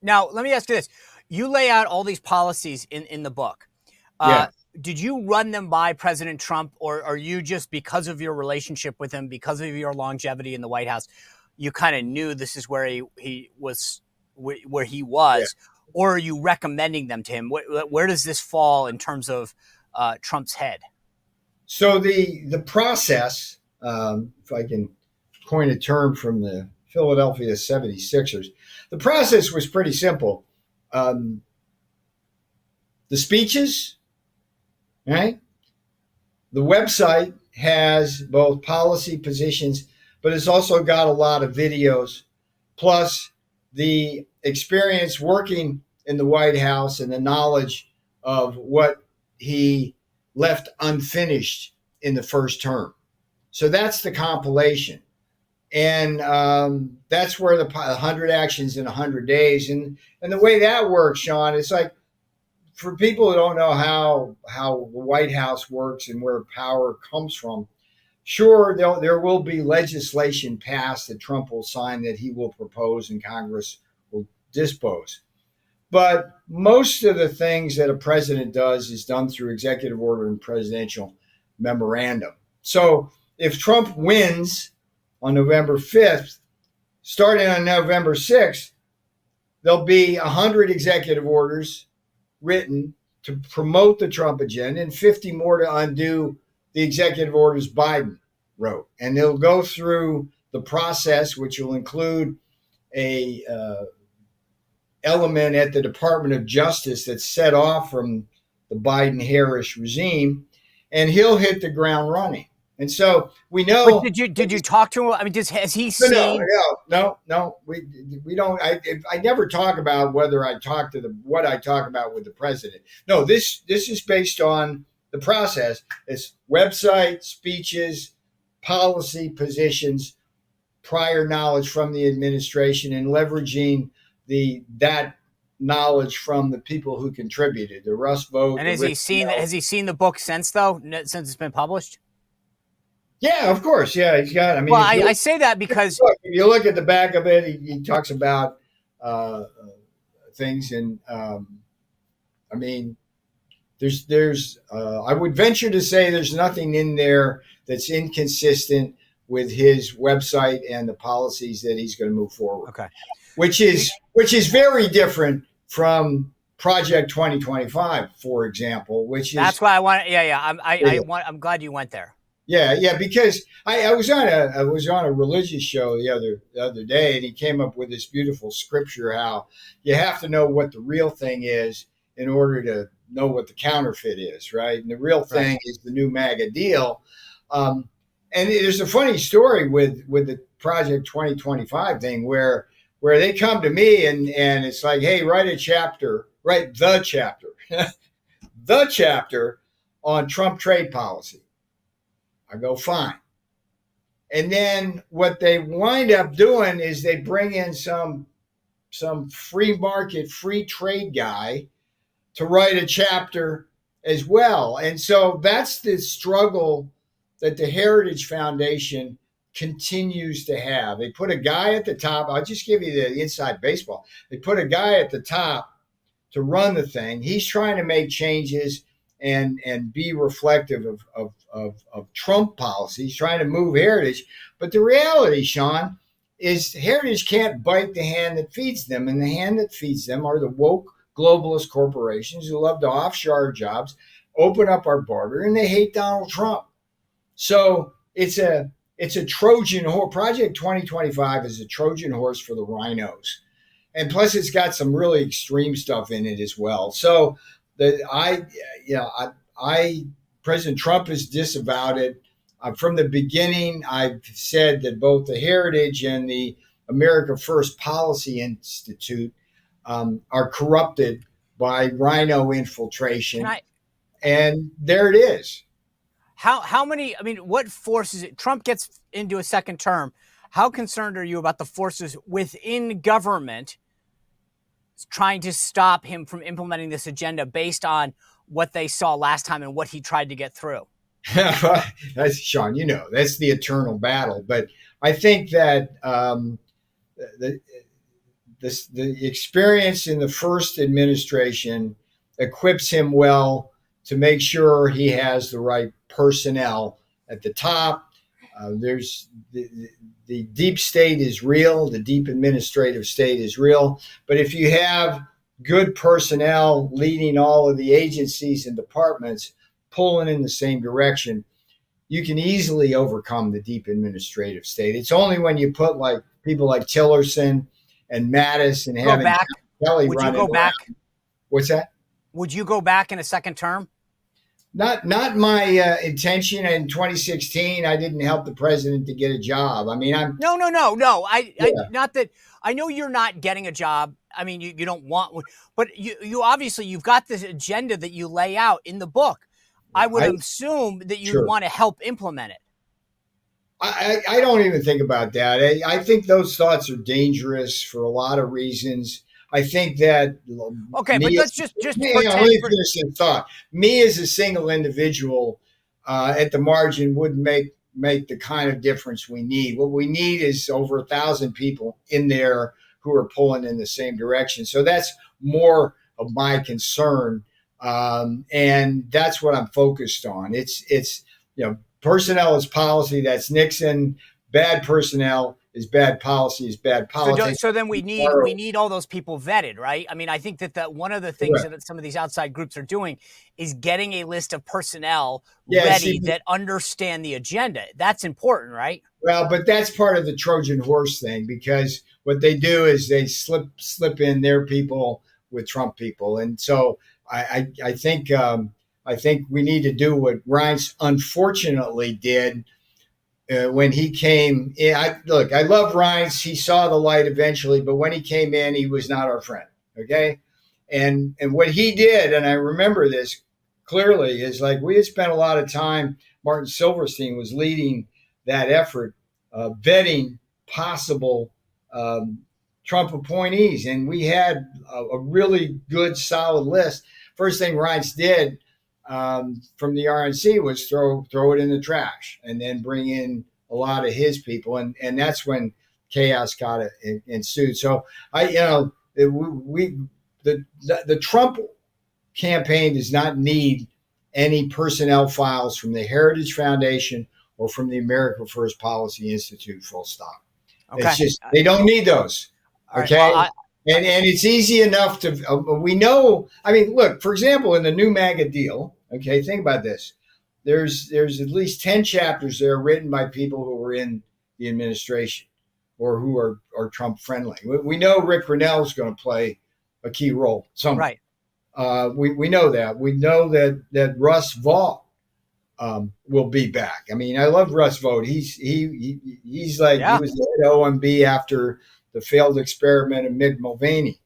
Now, let me ask you this. You lay out all these policies in the book. Uh, Yeah. did you run them by President Trump, or are you just, because of your relationship with him, because of your longevity in the White House, you kind of knew this is where he was, where he Yeah. was, or are you recommending them to him? Where does this fall in terms of Trump's head? So the process, if I can coin a term from the Philadelphia 76ers, the process was pretty simple. Um, the speeches, right? The website has both policy positions, but it's also got a lot of videos, plus the experience working in the White House and the knowledge of what he left unfinished in the first term. So that's the compilation. And that's where the 100 actions in 100 days. And the way that works, Sean, it's like, for people who don't know how the White House works and where power comes from, sure, there will be legislation passed that Trump will sign that he will propose and Congress will dispose. But most of the things that a president does is done through executive order and presidential memorandum. So if Trump wins on November 5th, starting on November 6th, there'll be 100 executive orders written to promote the Trump agenda and 50 more to undo the executive orders Biden wrote. And they'll go through the process, which will include a element at the Department of Justice that's set off from the Biden-Harris regime, and he'll hit the ground running. And so we know. But did you talk to him? I mean, has he No, seen? no. We don't. I never talk about whether I talk to what I talk about with the president. No, this is based on the process. It's website, speeches, policy positions, prior knowledge from the administration, and leveraging that knowledge from the people who contributed. The Rust vote. And has he seen the book since, though, since it's been published? Yeah, of course. Yeah, he's got. I mean, Well, I say that because if you look at the back of it, he talks about uh, things, and I mean, there's. I would venture to say there's nothing in there that's inconsistent with his website and the policies that he's going to move forward. okay, which is very different from Project 2025, for example, which is that's why I want. Yeah. I'm glad you went there. yeah, because I was on a religious show the other day, and he came up with this beautiful scripture how you have to know what the real thing is in order to know what the counterfeit is, right? And the real thing is the new Maga Deal. And there's a funny story with the Project 2025 thing where they come to me and it's like, hey, write the chapter, the chapter on Trump trade policy. I go, fine. And then what they wind up doing is they bring in some free market, free trade guy to write a chapter as well. And so that's the struggle that the Heritage Foundation continues to have. They put a guy at the top. I'll just give you the inside baseball. They put a guy at the top to run the thing. He's trying to make changes and be reflective of Trump policy. He's trying to move Heritage. But the reality, Sean, is Heritage can't bite the hand that feeds them. And the hand that feeds them are the woke globalist corporations who love to offshore jobs, open up our border, and they hate Donald Trump. So it's a Trojan horse. Project 2025 is a Trojan horse for the rhinos. And plus it's got some really extreme stuff in it as well. So President Trump has disavowed it. From the beginning, I've said that both the Heritage and the America First Policy Institute are corrupted by rhino infiltration. And there it is. How many? I mean, what forces it? Trump gets into a second term. How concerned are you about the forces within government trying to stop him from implementing this agenda based on what they saw last time and what he tried to get through? That's Sean. That's the eternal battle. But I think that the experience in the first administration equips him well to make sure he has the right personnel at the top. There's the deep state is real, the deep administrative state is real. But if you have good personnel leading all of the agencies and departments pulling in the same direction, you can easily overcome the deep administrative state. It's only when you put like people like Tillerson and Mattis and Go having back. Kelly Would you running go back? around. What's that? Would you go back in a second term? Not my intention. In 2016, I didn't help the president to get a job. I mean, I'm No. I Yeah. not that I know you're not getting a job. I mean, you don't want one, but you obviously you've got this agenda that you lay out in the book. I would assume that you Sure. want to help implement it. I don't even think about that. I think those thoughts are dangerous for a lot of reasons. I think that Okay, but let's just let pretend. me finish the thought. Me as a single individual at the margin wouldn't make the kind of difference we need. What we need is over 1,000 people in there who are pulling in the same direction. So that's more of my concern, and that's what I'm focused on. It's personnel is policy. That's Nixon. Bad personnel is bad policy. Is bad politics. So then we need all those people vetted, right? I mean, I think that one of the things that some of these outside groups are doing is getting a list of personnel ready that understand the agenda. That's important, right? Well, but that's part of the Trojan horse thing, because what they do is they slip in their people with Trump people, and so I think we need to do what Reince unfortunately did. When he came in, I love Reince. He saw the light eventually, but when he came in, he was not our friend. Okay. And what he did, and I remember this clearly, is like we had spent a lot of time, Martin Silverstein was leading that effort, vetting possible Trump appointees. And we had a really good, solid list. First thing Reince did from the RNC was throw it in the trash and then bring in a lot of his people. And that's when chaos got ensued. So the Trump campaign does not need any personnel files from the Heritage Foundation or from the America First Policy Institute, full stop. Okay. It's just, they don't need those. Okay. Right, well, and it's easy enough to, we know, I mean, look, for example, in the new Maga Deal, okay, think about this. There's at least 10 chapters there written by people who were in the administration or who are Trump friendly. We know Rick Grenell is going to play a key role somewhere. Right. We know that. We know that Russ Vought will be back. I mean, I love Russ Vought. He's like, he was the head OMB after the failed experiment of Mick Mulvaney.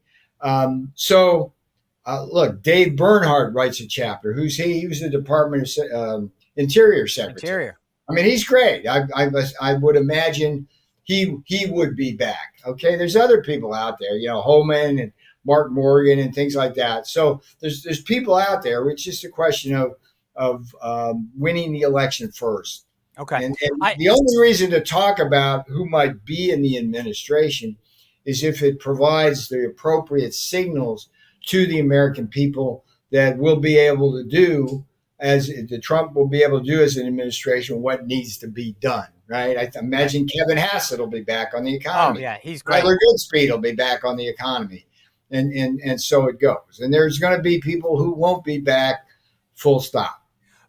Look, Dave Bernhardt writes a chapter. Who's he? He was the Department of Interior Secretary. I mean, he's great. I would imagine he would be back. Okay, there's other people out there, Holman and Mark Morgan and things like that. So there's people out there. It's just a question of winning the election first. Okay. And the only reason to talk about who might be in the administration is if it provides the appropriate signals to the American people that we'll be able to do, as the Trump will be able to do as an administration, what needs to be done, right? I imagine Kevin Hassett will be back on the economy. Oh, yeah, he's great. Tyler Goodspeed will be back on the economy. And so it goes. And there's going to be people who won't be back, full stop.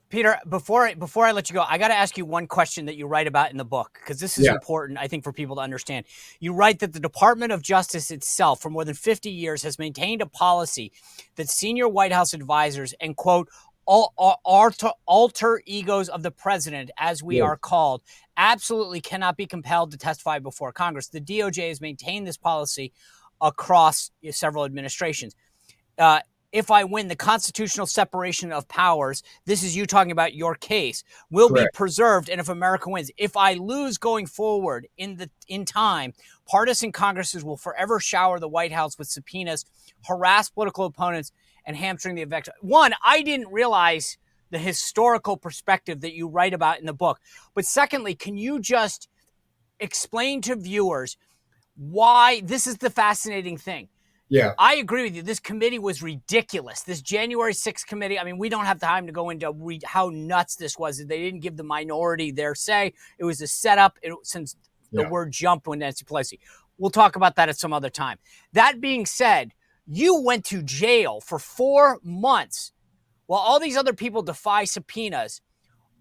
Peter, before I let you go, I got to ask you one question that you write about in the book, because this is important, I think, for people to understand. You write that the Department of Justice itself, for more than 50 years, has maintained a policy that senior White House advisors and, quote, alter egos of the president, as we are called, absolutely cannot be compelled to testify before Congress. The DOJ has maintained this policy across several administrations. If I win, the constitutional separation of powers, this is you talking about your case, will be preserved. And if America wins, if I lose going forward in time, partisan Congresses will forever shower the White House with subpoenas, harass political opponents, and hamstring the election. One, I didn't realize the historical perspective that you write about in the book. But secondly, can you just explain to viewers Why? This is the fascinating thing. Yeah. I agree with you. This committee was ridiculous. This January 6th committee, I mean, we don't have time to go into how nuts this was. They didn't give the minority their say. It was a setup since the word jumped when Nancy Pelosi. We'll talk about that at some other time. That being said, you went to jail for 4 months while all these other people defy subpoenas.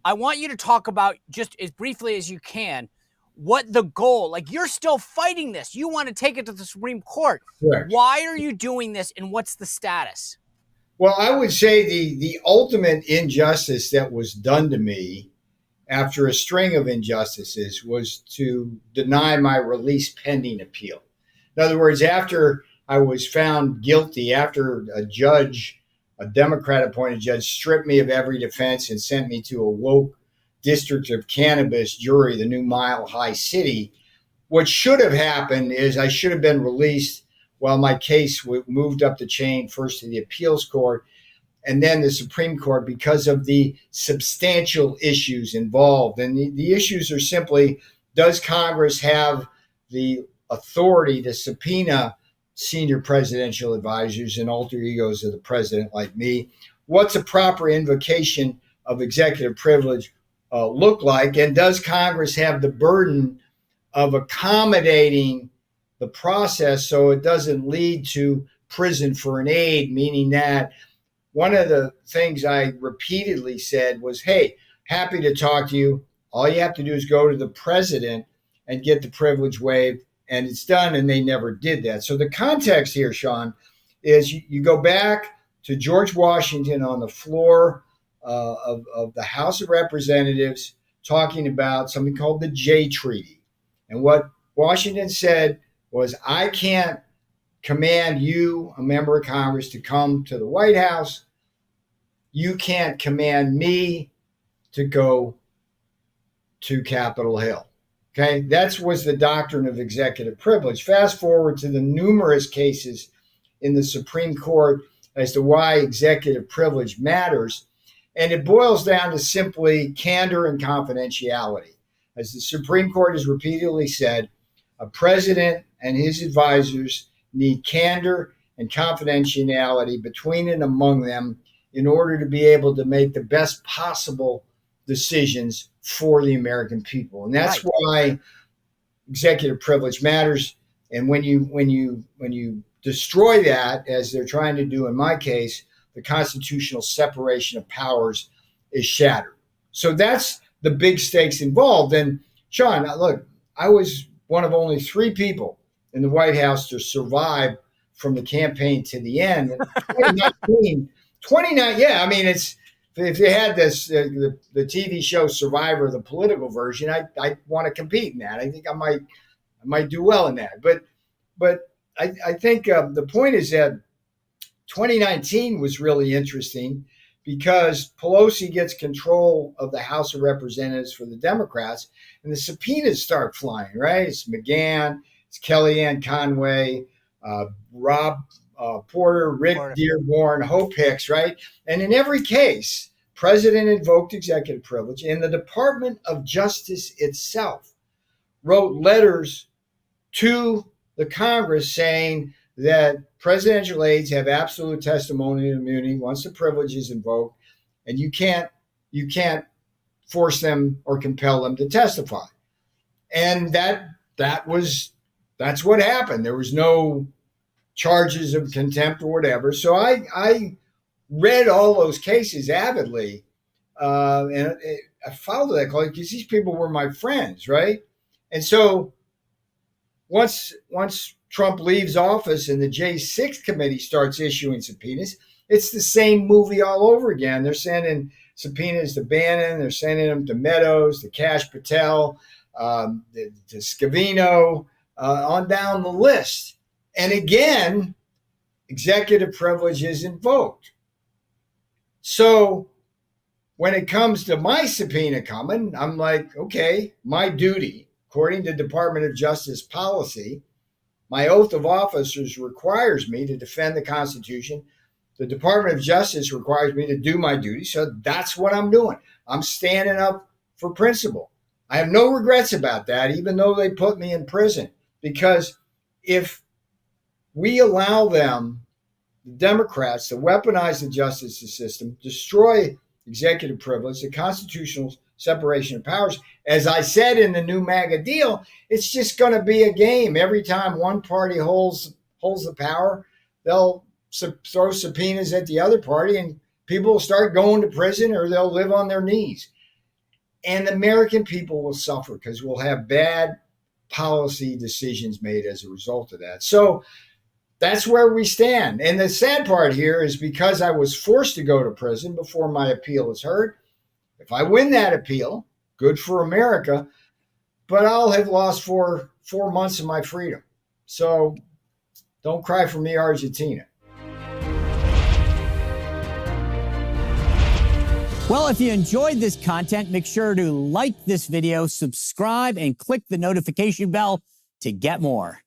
I want you to talk about, just as briefly as you can, what the goal, like, you're still fighting this. You want to take it to the Supreme Court. Correct. Why are you doing this, and what's the status? Well, I would say the ultimate injustice that was done to me after a string of injustices was to deny my release pending appeal. In other words, after I was found guilty, after a judge, a Democrat-appointed judge, stripped me of every defense and sent me to a woke District of Cannabis jury, the new Mile High City, what should have happened is I should have been released while my case moved up the chain, first to the appeals court and then the Supreme Court, because of the substantial issues involved. And the issues are simply, does Congress have the authority to subpoena senior presidential advisors and alter egos of the president like me? What's a proper invocation of executive privilege look like? And does Congress have the burden of accommodating the process so it doesn't lead to prison for an aide? Meaning that one of the things I repeatedly said was, hey, happy to talk to you. All you have to do is go to the president and get the privilege waived, and it's done. And they never did that. So the context here, Sean, is you go back to George Washington on the floor of the House of Representatives talking about something called the Jay Treaty. And what Washington said was, I can't command you, a member of Congress, to come to the White House. You can't command me to go to Capitol Hill. Okay, that was the doctrine of executive privilege. Fast forward to the numerous cases in the Supreme Court as to why executive privilege matters. And it boils down to simply candor and confidentiality. As the Supreme Court has repeatedly said, a president and his advisors need candor and confidentiality between and among them in order to be able to make the best possible decisions for the American people. And that's why executive privilege matters. And when you destroy that, as they're trying to do in my case, the constitutional separation of powers is shattered. So that's the big stakes involved. And Sean, look, I was one of only 3 people in the White House to survive from the campaign to the end. 29, yeah, I mean, it's, if you had this, the TV show Survivor, the political version, I want to compete in that. I think I might do well in that. But I think the point is that 2019 was really interesting because Pelosi gets control of the House of Representatives for the Democrats, and the subpoenas start flying, right? It's McGahn, it's Kellyanne Conway, Rob Porter, Rick Dearborn, Hope Hicks, right? And in every case, President invoked executive privilege, and the Department of Justice itself wrote letters to the Congress saying that presidential aides have absolute testimonial immunity once the privilege is invoked, and you can't force them or compel them to testify. And that's what happened. There was no charges of contempt or whatever. So I read all those cases avidly, and I followed that closely because these people were my friends, right? And so once Trump leaves office and the J6 committee starts issuing subpoenas, it's the same movie all over again. They're sending subpoenas to Bannon, they're sending them to Meadows, to Kash Patel, to Scavino, on down the list. And again, executive privilege is invoked. So when it comes to my subpoena coming, I'm like, okay, my duty, according to Department of Justice policy, my oath of office requires me to defend the Constitution. The Department of Justice requires me to do my duty. So that's what I'm doing. I'm standing up for principle. I have no regrets about that, even though they put me in prison, because if we allow them, the Democrats, to weaponize the justice system, destroy executive privilege, the constitutional separation of powers, as I said in the new Maga Deal, it's just going to be a game. Every time one party holds the power, they'll throw subpoenas at the other party, and people will start going to prison, or they'll live on their knees. And the American people will suffer because we'll have bad policy decisions made as a result of that. So that's where we stand. And the sad part here is, because I was forced to go to prison before my appeal is heard, if I win that appeal, good for America, but I'll have lost 4 months of my freedom. So don't cry for me, Argentina. Well, if you enjoyed this content, make sure to like this video, subscribe, and click the notification bell to get more.